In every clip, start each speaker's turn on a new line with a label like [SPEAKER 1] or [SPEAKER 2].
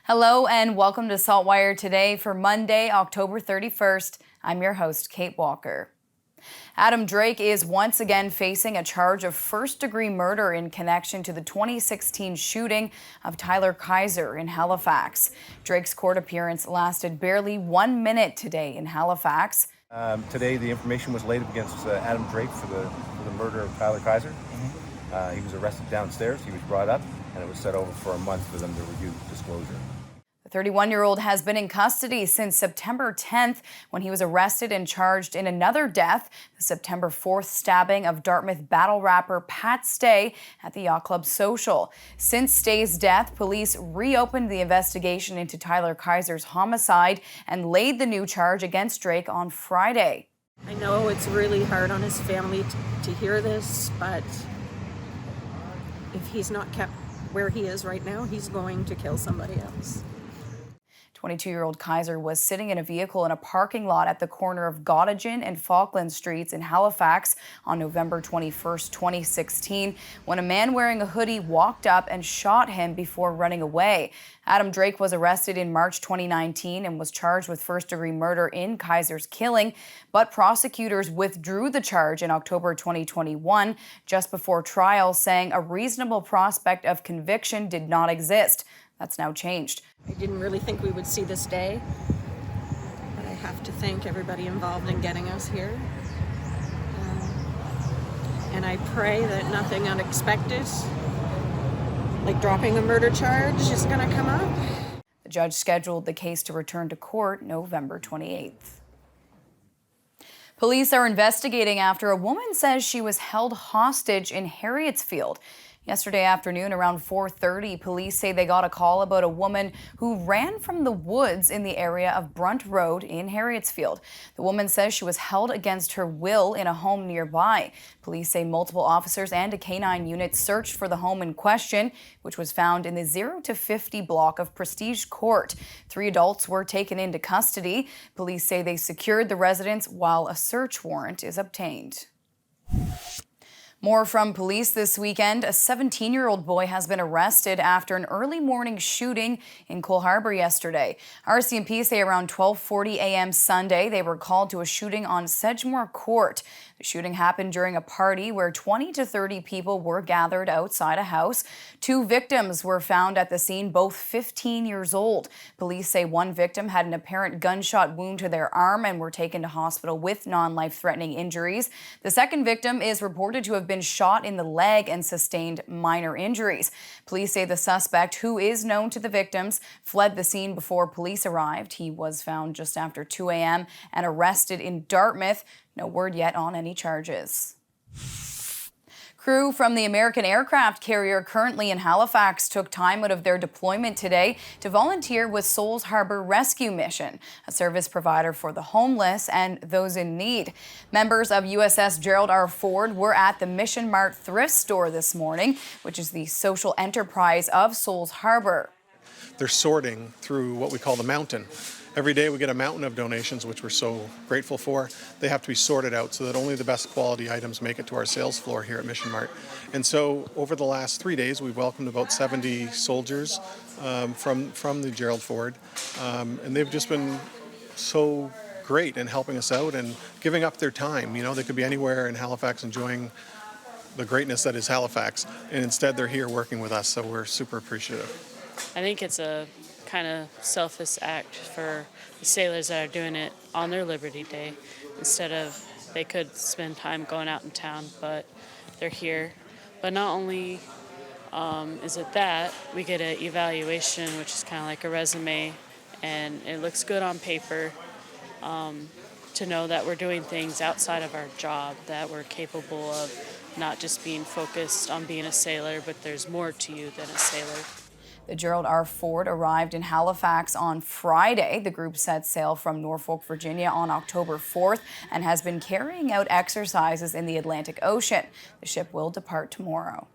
[SPEAKER 1] Hello and welcome to SaltWire today for Monday, October 31st. I'm your host, Kate Walker. Adam Drake is once again facing a charge of first-degree murder in connection to the 2016 shooting of Tyler Kaiser in Halifax. Drake's court appearance lasted barely 1 minute today in Halifax.
[SPEAKER 2] Today, the information was laid against Adam Drake for the murder of Tyler Kaiser. He was arrested downstairs. He was brought up, and it was set over for a month for them to review disclosure.
[SPEAKER 1] The 31-year-old has been in custody since September 10th when he was arrested and charged in another death, the September 4th stabbing of Dartmouth battle rapper Pat Stay at the Yacht Club Social. Since Stay's death, police reopened the investigation into Tyler Kaiser's homicide and laid the new charge against Drake on Friday.
[SPEAKER 3] I know it's really hard on his family to hear this, but if he's not kept where he is right now, he's going to kill somebody else.
[SPEAKER 1] 22-year-old Kaiser was sitting in a vehicle in a parking lot at the corner of Gottingen and Falkland Streets in Halifax on November 21st, 2016, when a man wearing a hoodie walked up and shot him before running away. Adam Drake was arrested in March 2019 and was charged with first-degree murder in Kaiser's killing, but prosecutors withdrew the charge in October 2021, just before trial, saying a reasonable prospect of conviction did not exist. That's now changed.
[SPEAKER 3] I didn't really think we would see this day, but I have to thank everybody involved in getting us here. And I pray that nothing unexpected, like dropping a murder charge, is going to come up.
[SPEAKER 1] The judge scheduled the case to return to court November 28th. Police are investigating after a woman says she was held hostage in Harrietsfield. Yesterday afternoon around 4:30, police say they got a call about a woman who ran from the woods in the area of Brunt Road in Harrietsfield. The woman says she was held against her will in a home nearby. Police say multiple officers and a canine unit searched for the home in question, which was found in the 0 to 50 block of Prestige Court. 3 adults were taken into custody. Police say they secured the residence while a search warrant is obtained. More from police this weekend. A 17-year-old boy has been arrested after an early morning shooting in Cole Harbour yesterday. RCMP say around 12:40 a.m. Sunday, they were called to a shooting on Sedgemoor Court. The shooting happened during a party where 20 to 30 people were gathered outside a house. 2 victims were found at the scene, both 15 years old. Police say one victim had an apparent gunshot wound to their arm and were taken to hospital with non-life-threatening injuries. The second victim is reported to have been shot in the leg and sustained minor injuries. Police say the suspect, who is known to the victims, fled the scene before police arrived. He was found just after 2 a.m. and arrested in Dartmouth. No word yet on any charges. Crew from the American aircraft carrier currently in Halifax took time out of their deployment today to volunteer with Souls Harbor Rescue Mission, a service provider for the homeless and those in need. Members of USS Gerald R Ford were at the Mission Mart thrift store this morning, which is the social enterprise of Souls Harbor.
[SPEAKER 4] They're sorting through what we call the mountain. Every day we get a mountain of donations, which we're so grateful for. They have to be sorted out so that only the best quality items make it to our sales floor here at Mission Mart. And so over the last 3 days, we've welcomed about 70 soldiers from the Gerald Ford. And they've just been so great in helping us out and giving up their time. You know, they could be anywhere in Halifax enjoying the greatness that is Halifax. And instead they're here working with us, so we're super appreciative.
[SPEAKER 5] I think it's a kind of selfless act for the sailors that are doing it on their Liberty Day. Instead of, they could spend time going out in town, but they're here. But not only is it that, we get an evaluation, which is kind of like a resume, and it looks good on paper to know that we're doing things outside of our job, that we're capable of not just being focused on being a sailor, but there's more to you than a sailor.
[SPEAKER 1] The Gerald R Ford arrived in Halifax on Friday. The group set sail from Norfolk, Virginia on October 4th and has been carrying out exercises in the Atlantic Ocean. The ship will depart tomorrow.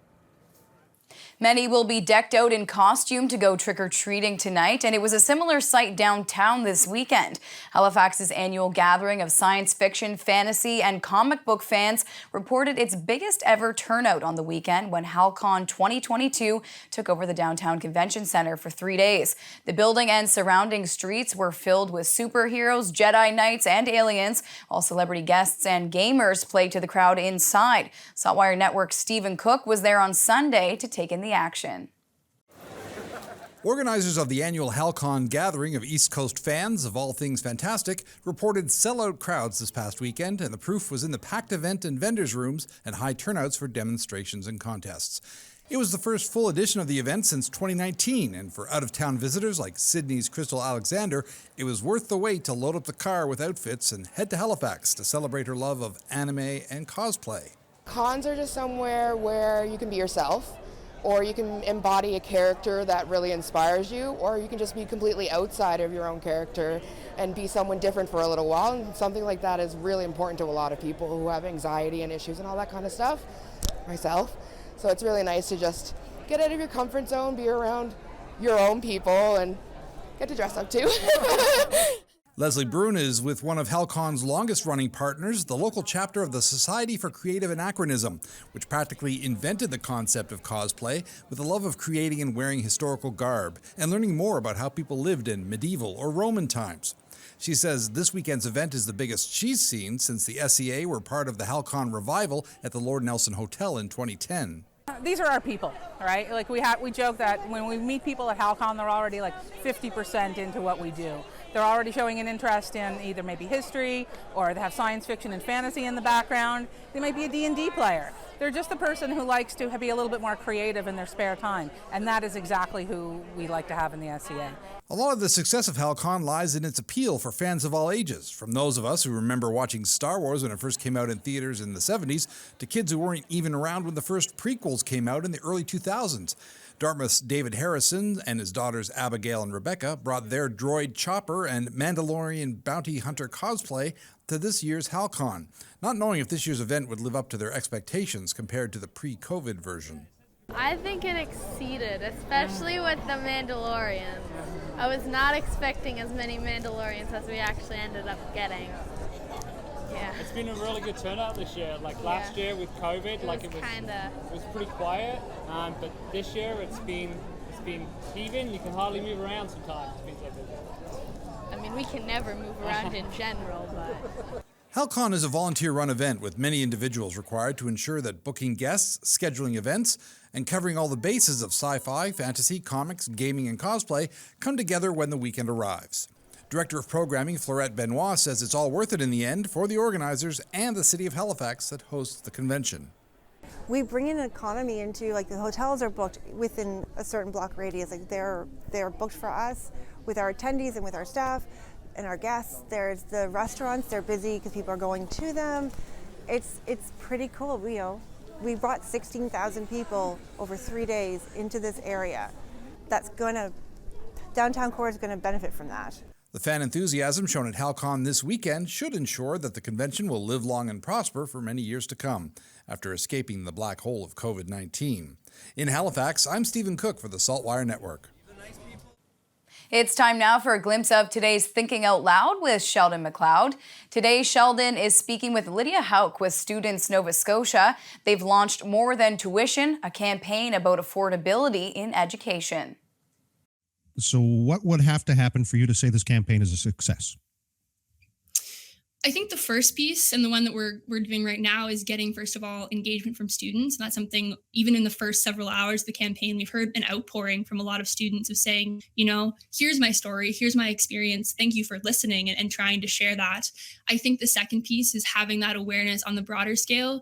[SPEAKER 1] Many will be decked out in costume to go trick-or-treating tonight, and it was a similar sight downtown this weekend. Halifax's annual gathering of science fiction, fantasy, and comic book fans reported its biggest ever turnout on the weekend when HALCON 2022 took over the downtown convention center for 3 days. The building and surrounding streets were filled with superheroes, Jedi Knights, and aliens, while celebrity guests and gamers played to the crowd inside. SaltWire Network's Stephen Cook was there on Sunday to take in the action.
[SPEAKER 6] Organizers of the annual HALCON gathering of East Coast fans of all things fantastic reported sellout crowds this past weekend, and the proof was in the packed event and vendors' rooms and high turnouts for demonstrations and contests. It was the first full edition of the event since 2019, and for out-of-town visitors like Sydney's Crystal Alexander, it was worth the wait to load up the car with outfits and head to Halifax to celebrate her love of anime and cosplay.
[SPEAKER 7] Cons are just somewhere where you can be yourself, or you can embody a character that really inspires you, or you can just be completely outside of your own character and be someone different for a little while. And something like that is really important to a lot of people who have anxiety and issues and all that kind of stuff, myself. So it's really nice to just get out of your comfort zone, be around your own people, and get to dress up too.
[SPEAKER 6] Leslie Brune is with one of HALCON's longest-running partners, the local chapter of the Society for Creative Anachronism, which practically invented the concept of cosplay with a love of creating and wearing historical garb and learning more about how people lived in medieval or Roman times. She says this weekend's event is the biggest she's seen since the SCA were part of the HALCON revival at the Lord Nelson Hotel in 2010.
[SPEAKER 8] These are our people, right? Like we joke that when we meet people at HALCON, they're already like 50% into what we do. They're already showing an interest in either maybe history, or they have science fiction and fantasy in the background. They might be a D&D player. They're just the person who likes to be a little bit more creative in their spare time, and that is exactly who we like to have in the SCA.
[SPEAKER 6] A lot of the success of HALCON lies in its appeal for fans of all ages, from those of us who remember watching Star Wars when it first came out in theaters in the 70s, to kids who weren't even around when the first prequels came out in the early 2000s. Dartmouth's David Harrison and his daughters Abigail and Rebecca brought their droid Chopper and Mandalorian bounty hunter cosplay to this year's HALCON, not knowing if this year's event would live up to their expectations compared to the pre-COVID version.
[SPEAKER 9] I think it exceeded, especially with the Mandalorian. I was not expecting as many Mandalorians as we actually ended up getting. Yeah.
[SPEAKER 10] It's been a really good turnout this year. Like last year with COVID, it was pretty quiet. But this year it's been even. You can hardly move around sometimes. It's been so busy.
[SPEAKER 9] I mean, we can never move around in general, but.
[SPEAKER 6] HALCON is a volunteer-run event with many individuals required to ensure that booking guests, scheduling events, and covering all the bases of sci-fi, fantasy, comics, gaming, and cosplay come together when the weekend arrives. Director of Programming Florette Benoit says it's all worth it in the end for the organizers and the city of Halifax that hosts the convention.
[SPEAKER 11] We bring in an economy into, like, the hotels are booked within a certain block radius. Like they're booked for us with our attendees and with our staff and our guests. There's the restaurants, they're busy because people are going to them. It's pretty cool. We brought 16,000 people over 3 days into this area. Downtown core is going to benefit from that.
[SPEAKER 6] The fan enthusiasm shown at HALCON this weekend should ensure that the convention will live long and prosper for many years to come, after escaping the black hole of COVID-19. In Halifax, I'm Stephen Cook for the SaltWire Network.
[SPEAKER 1] It's time now for a glimpse of today's Thinking Out Loud with Sheldon McLeod. Today, Sheldon is speaking with Lydia Hauk with Students Nova Scotia. They've launched More Than Tuition, a campaign about affordability in education.
[SPEAKER 12] So what would have to happen for you to say this campaign is a success?
[SPEAKER 13] I think the first piece, and the one that we're doing right now, is getting, first of all, engagement from students. And that's something, even in the first several hours of the campaign, we've heard an outpouring from a lot of students of saying, here's my story, here's my experience, thank you for listening and trying to share that. I think the second piece is having that awareness on the broader scale,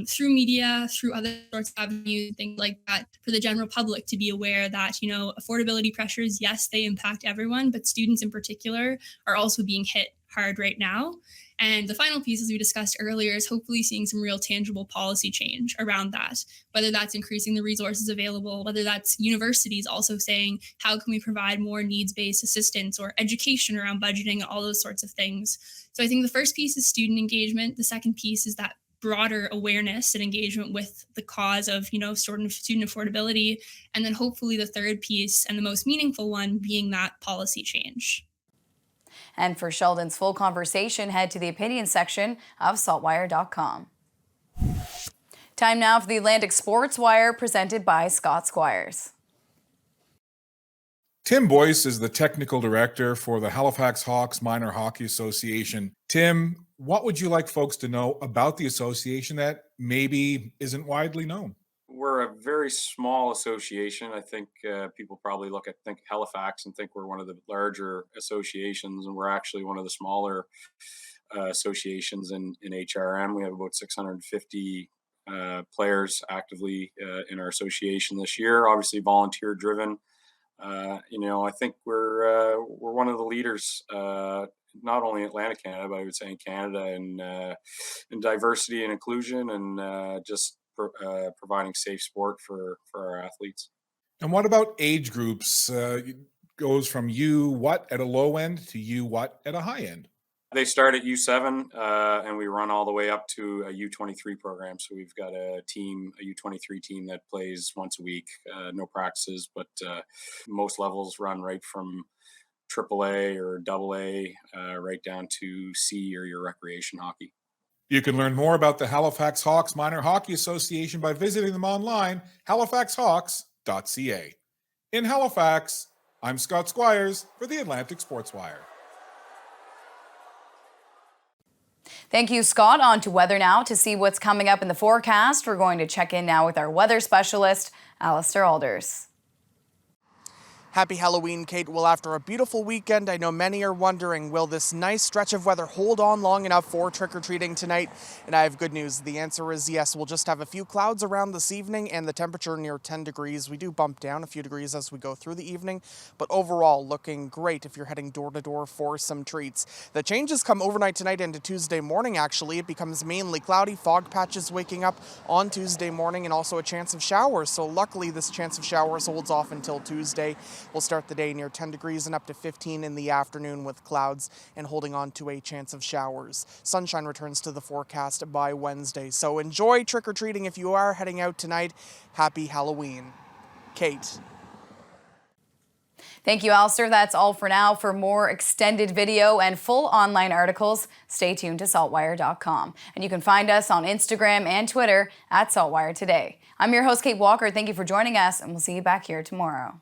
[SPEAKER 13] through media, through other sorts of avenues, things like that, for the general public to be aware that, affordability pressures, yes, they impact everyone, but students in particular are also being hit hard right now. And the final piece, as we discussed earlier, is hopefully seeing some real tangible policy change around that, whether that's increasing the resources available, whether that's universities also saying, how can we provide more needs-based assistance or education around budgeting, all those sorts of things. So I think the first piece is student engagement. The second piece is that broader awareness and engagement with the cause of, student affordability. And then hopefully the third piece and the most meaningful one being that policy change.
[SPEAKER 1] And for Sheldon's full conversation, head to the opinion section of SaltWire.com. Time now for the Atlantic Sports Wire, presented by Scott Squires.
[SPEAKER 14] Tim Boyce is the technical director for the Halifax Hawks Minor Hockey Association. Tim, what would you like folks to know about the association that maybe isn't widely known?
[SPEAKER 15] We're a very small association. I think people probably think Halifax and think we're one of the larger associations, and we're actually one of the smaller associations in HRM. We have about 650 players actively in our association this year, obviously volunteer driven. I think we're one of the leaders, not only in Atlantic Canada, but I would say in Canada in diversity and inclusion, and just providing safe sport for our athletes.
[SPEAKER 14] And what about age groups? It goes from U-what at a low end to U-what at a high end?
[SPEAKER 15] They start at U7 and we run all the way up to a U23 program. So we've got a U23 team that plays once a week, no practices, but most levels run right from AAA or AA right down to C or your recreation hockey.
[SPEAKER 14] You can learn more about the Halifax Hawks Minor Hockey Association by visiting them online, halifaxhawks.ca. In Halifax, I'm Scott Squires for the Atlantic Sports Wire.
[SPEAKER 1] Thank you, Scott. On to weather now. To see what's coming up in the forecast, we're going to check in now with our weather specialist, Alistair Alders.
[SPEAKER 16] Happy Halloween, Kate. Well, after a beautiful weekend, I know many are wondering, will this nice stretch of weather hold on long enough for trick-or-treating tonight? And I have good news. The answer is yes. We'll just have a few clouds around this evening and the temperature near 10 degrees. We do bump down a few degrees as we go through the evening, but overall looking great if you're heading door to door for some treats. The changes come overnight tonight into Tuesday morning, actually. It becomes mainly cloudy, fog patches waking up on Tuesday morning, and also a chance of showers. So luckily, this chance of showers holds off until Tuesday. We'll start the day near 10 degrees and up to 15 in the afternoon with clouds and holding on to a chance of showers. Sunshine returns to the forecast by Wednesday. So enjoy trick-or-treating if you are heading out tonight. Happy Halloween. Kate.
[SPEAKER 1] Thank you, Alistair. That's all for now. For more extended video and full online articles, stay tuned to saltwire.com. And you can find us on Instagram and Twitter at SaltWire Today. I'm your host, Kate Walker. Thank you for joining us, and we'll see you back here tomorrow.